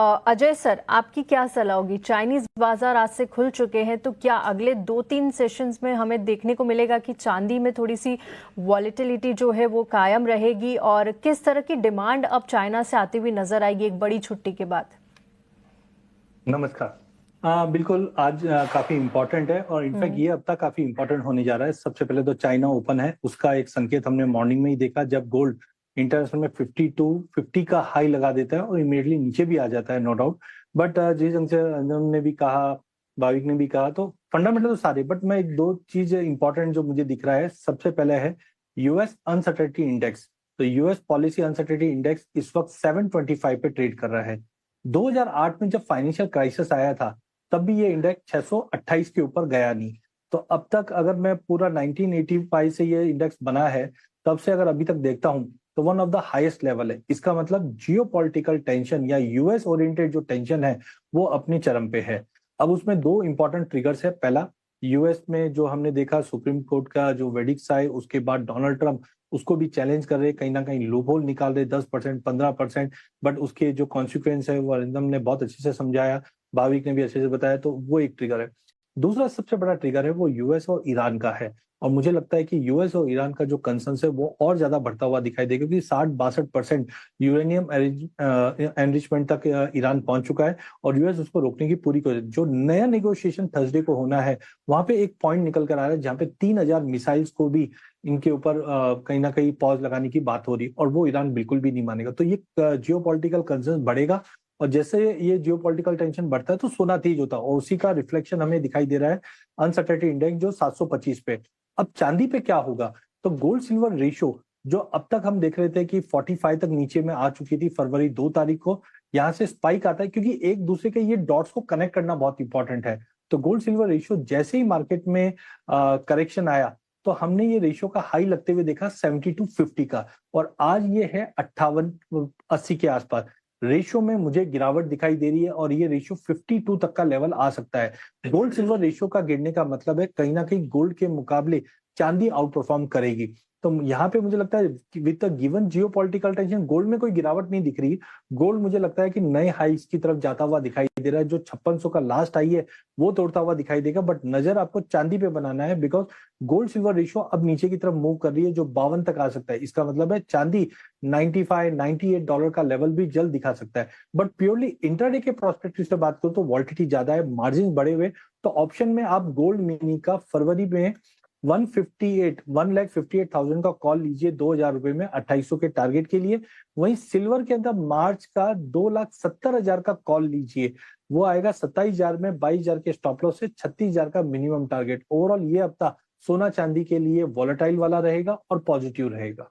Ajay sir, आपकी क्या सलाह होगी? चाइनीज बाजार आज से खुल चुके हैं, तो क्या अगले 2-3 सेशंस में हमें देखने को मिलेगा कि चांदी में थोड़ी सी वॉलेटिलिटी जो है वो कायम रहेगी, और किस तरह की डिमांड अब चाइना से आती हुई नजर आएगी एक बड़ी छुट्टी के बाद? नमस्कार। बिल्कुल आज काफी इम्पोर्टेंट है और इनफैक्ट ये हफ्ता काफी इम्पोर्टेंट होने जा रहा है। सबसे पहले तो चाइना ओपन है, उसका एक संकेत हमने मॉर्निंग में ही देखा जब गोल्ड इंटरनेशनल में 52-50 का हाई लगा देता है और इमीडिएटली नीचे भी आ जाता है, नो डाउट। बट जिस ढंग से अंजन ने भी कहा, भाविक ने भी कहा, तो फंडामेंटल तो सारे, बट मैं एक दो चीज इंपॉर्टेंट जो मुझे दिख रहा है। सबसे पहले है यूएस अनसर्टेनिटी इंडेक्स। तो यूएस पॉलिसी अनसर्टेनिटी इंडेक्स इस वक्त 725 पे ट्रेड कर रहा है। 2008 में जब फाइनेंशियल क्राइसिस आया था तब भी ये इंडेक्स 628 के ऊपर गया नहीं। तो अब तक अगर मैं पूरा 1985 से ये इंडेक्स बना है तब से अगर अभी तक देखता हूं तो one of the highest level है। इसका मतलब जियोपॉलिटिकल टेंशन या यूएस ओरिएंटेड जो टेंशन है वो अपने चरम पे है। अब उसमें दो इंपॉर्टेंट ट्रिगर्स है। पहला, यूएस में जो हमने देखा सुप्रीम कोर्ट का जो वेडिक्ट आए, उसके बाद डोनाल्ड ट्रंप उसको भी चैलेंज कर रहे, कहीं ना कहीं लूपहोल निकाल रहे 10%, 15%। बट उसके जो कॉन्सिक्वेंस है वो अरिंदम ने बहुत अच्छे से समझाया, भाविक ने भी अच्छे से बताया, तो वो एक ट्रिगर है। दूसरा सबसे बड़ा ट्रिगर है वो यूएस और ईरान का है। और मुझे लगता है कि यूएस और ईरान का जो कंसर्न है वो और ज्यादा बढ़ता हुआ दिखाई देगा, क्योंकि 60-62% यूरेनियम एनरिचमेंट तक ईरान पहुंच चुका है और यूएस उसको रोकने की पूरी कोशिश। जो नया नेगोशिएशन थर्सडे को होना है वहां पे एक पॉइंट निकल कर आ रहा है जहां पे 3000 मिसाइल्स को भी इनके ऊपर कहीं ना कहीं पॉज लगाने की बात हो रही है और वो ईरान बिल्कुल भी नहीं मानेगा। तो ये जियोपॉलिटिकल कंसर्न बढ़ेगा और जैसे ये जियोपॉलिटिकल टेंशन बढ़ता है तो सोना तेज होता है और उसी का रिफ्लेक्शन हमें दिखाई दे रहा है अनसर्टेनिटी इंडेक्स जो 725 पे। अब चांदी पे क्या होगा? तो गोल्ड सिल्वर रेशियो जो अब तक हम देख रहे थे कि 45 तक नीचे में आ चुकी थी फरवरी 2 तारीख को, यहां से स्पाइक आता है क्योंकि एक दूसरे के ये डॉट्स को कनेक्ट करना बहुत इंपॉर्टेंट है। तो गोल्ड सिल्वर रेशियो जैसे ही मार्केट में करेक्शन आया तो हमने ये रेशियो का हाई लगते हुए देखा 72-50 का, और आज ये है 58-80 के आसपास। रेशियो में मुझे गिरावट दिखाई दे रही है और ये रेशियो 52 तक का लेवल आ सकता है। गोल्ड सिल्वर रेशियो का गिरने का मतलब है कहीं ना कहीं गोल्ड के मुकाबले चांदी आउट परफॉर्म करेगी। तो यहाँ पे मुझे लगता है with the given geopolitical tension gold में कोई गिरावट नहीं दिख रही। गोल्ड मुझे लगता है कि नए हाइस की तरफ जाता हुआ दिखाई दे रहा है। जो 5600 का लास्ट हाई है वो तोड़ता हुआ दिखाई देगा, बट नजर आपको चांदी पे बनाना है बिकॉज गोल्ड सिल्वर रेशियो अब नीचे की तरफ मूव कर रही है जो 52 तक आ सकता है। इसका मतलब है चांदी 95-98 डॉलर का लेवल भी जल्द दिखा सकता है। बट प्योरली इंट्राडे के प्रोस्पेक्टिव से बात करो तो वॉल्टिलिटी ज्यादा है, मार्जिन बढ़े हुए। तो ऑप्शन में आप गोल्ड मिनी का फरवरी में 1,58,000 का कॉल लीजिए 2000 रुपए में 2800 के टारगेट के लिए। वहीं सिल्वर के अंदर मार्च का 2,70,000 का कॉल लीजिए, वो आएगा 27,000 में 22,000 के स्टॉप लॉस से 36,000 का मिनिमम टारगेट। ओवरऑल ये हफ्ता सोना चांदी के लिए वॉलेटाइल वाला रहेगा और पॉजिटिव रहेगा।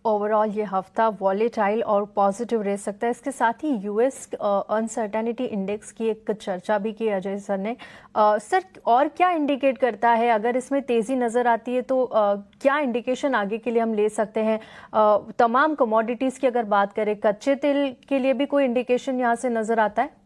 ओवरऑल ये हफ्ता वॉलेटाइल और पॉजिटिव रह सकता है। इसके साथ ही यूएस अनसर्टेनिटी इंडेक्स की एक चर्चा भी की अजय सर ने। सर, और क्या इंडिकेट करता है? अगर इसमें तेजी नजर आती है तो क्या इंडिकेशन आगे के लिए हम ले सकते हैं? तमाम कमोडिटीज की अगर बात करें, कच्चे तेल के लिए भी कोई इंडिकेशन यहाँ से नजर आता है?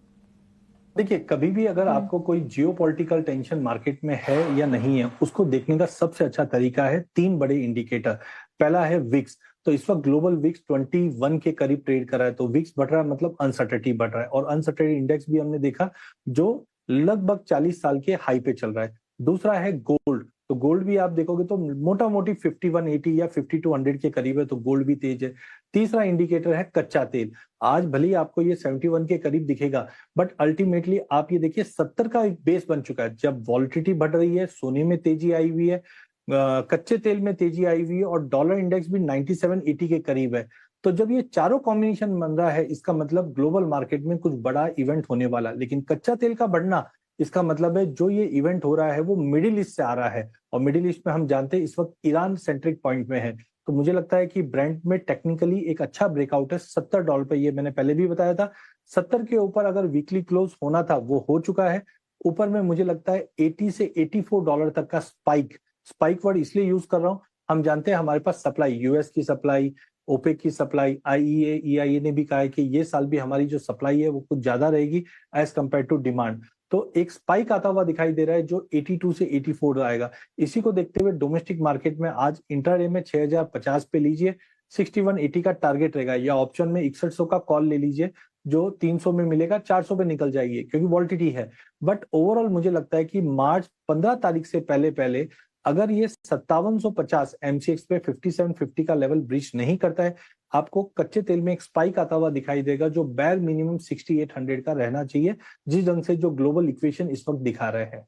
देखिए, कभी भी अगर आपको कोई जियोपॉलिटिकल टेंशन मार्केट में है या नहीं है, उसको देखने का सबसे अच्छा तरीका है 3 बड़े इंडिकेटर। पहला है विक्स। तो इस वक्त ग्लोबल विक्स 21 के करीब ट्रेड कर रहा है। तो विक्स बढ़ रहा है मतलब अनसर्टेनिटी बढ़ रहा है, और अनसर्टेनिटी इंडेक्स भी हमने देखा जो लगभग 40 साल के हाई पे चल रहा है। दूसरा है गोल्ड। तो गोल्ड भी आप देखोगे तो मोटा मोटी 5180 या 5200 के करीब है, तो गोल्ड भी तेज है। तीसरा इंडिकेटर है कच्चा तेल। आज भले ही आपको ये 71 के करीब दिखेगा, बट अल्टीमेटली आप ये देखिए 70 का एक बेस बन चुका है। जब वॉलिटिलिटी बढ़ रही है, सोने में तेजी आई हुई है, कच्चे तेल में तेजी आई हुई है, और डॉलर इंडेक्स भी 97-80 के करीब है। तो जब ये चारों कॉम्बिनेशन बन रहा है, इसका मतलब ग्लोबल मार्केट में कुछ बड़ा इवेंट होने वाला। लेकिन कच्चा तेल का बढ़ना, इसका मतलब है जो ये इवेंट हो रहा है वो मिडिल ईस्ट से आ रहा है, और मिडिल ईस्ट में हम जानते हैं इस वक्त ईरान सेंट्रिक पॉइंट में है। तो मुझे लगता है कि ब्रेंट में टेक्निकली एक अच्छा ब्रेकआउट है 70 डॉलर पे। ये मैंने पहले भी बताया था, 70 के ऊपर अगर वीकली क्लोज होना था वो हो चुका है। ऊपर में मुझे लगता है 80 से 84 डॉलर तक का स्पाइक। स्पाइक वर्ड इसलिए यूज कर रहा हूं, हम जानते हैं हमारे पास सप्लाई, यूएस की सप्लाई, ओपेक की सप्लाई, आईईए ईआईए ने भी कहा है कि ये साल भी हमारी जो सप्लाई है वो कुछ ज्यादा रहेगी एज कंपेयर टू डिमांड। तो एक स्पाइक आता हुआ दिखाई दे रहा है जो 82 से 84 आएगा। इसी को देखते हुए डोमेस्टिक मार्केट में आज इंट्राडे में 6050 पे लीजिए, 6180 का टारगेट रहेगा, या ऑप्शन में 6100 का कॉल ले लीजिए जो 300 में मिलेगा 400 पे निकल जाएगी क्योंकि वॉलिटिलिटी है। बट ओवरऑल मुझे लगता है कि मार्च 15 तारीख से पहले पहले अगर ये 5750 एमसीएक्स पे 5750 का लेवल ब्रीच नहीं करता है, आपको कच्चे तेल में एक स्पाइक आता हुआ दिखाई देगा जो बैर मिनिमम 6800 का रहना चाहिए, जिस ढंग से जो ग्लोबल इक्वेशन इस वक्त दिखा रहे हैं।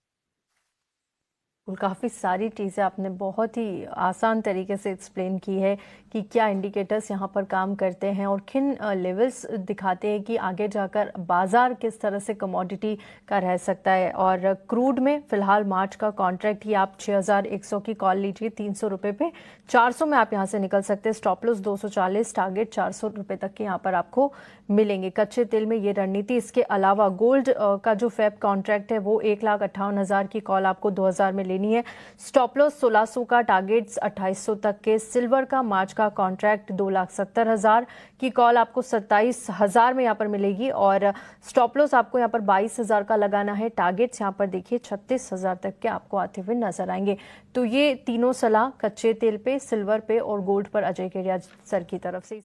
काफ़ी सारी चीज़ें आपने बहुत ही आसान तरीके से एक्सप्लेन की है कि क्या इंडिकेटर्स यहाँ पर काम करते हैं और किन लेवल्स दिखाते हैं कि आगे जाकर बाजार किस तरह से कमोडिटी का रह सकता है। और क्रूड में फिलहाल मार्च का कॉन्ट्रैक्ट ही आप 6100 की कॉल लीजिए 300 रुपये पे, 400 में आप यहाँ से निकल सकते हैं। स्टॉप लॉस 240, टारगेट 400 रुपये तक के यहाँ पर आपको मिलेंगे। कच्चे तेल में ये रणनीति। इसके अलावा गोल्ड का जो फेब कॉन्ट्रैक्ट है वो 1,58,000 की कॉल आपको 2000 में लेनी है। स्टॉप लॉस 1600 का, टारगेट्स 2800 तक के। सिल्वर का मार्च का कॉन्ट्रैक्ट 2,70,000 की कॉल आपको 27,000 में यहाँ पर मिलेगी और स्टॉप लॉस आपको यहाँ पर 22,000 का लगाना है। टारगेट्स यहाँ पर देखिए 36,000 तक के आपको आते हुए नजर आएंगे। तो ये तीनों सलाह कच्चे तेल पे, सिल्वर पे और गोल्ड पर अजय केडिया सर की तरफ से।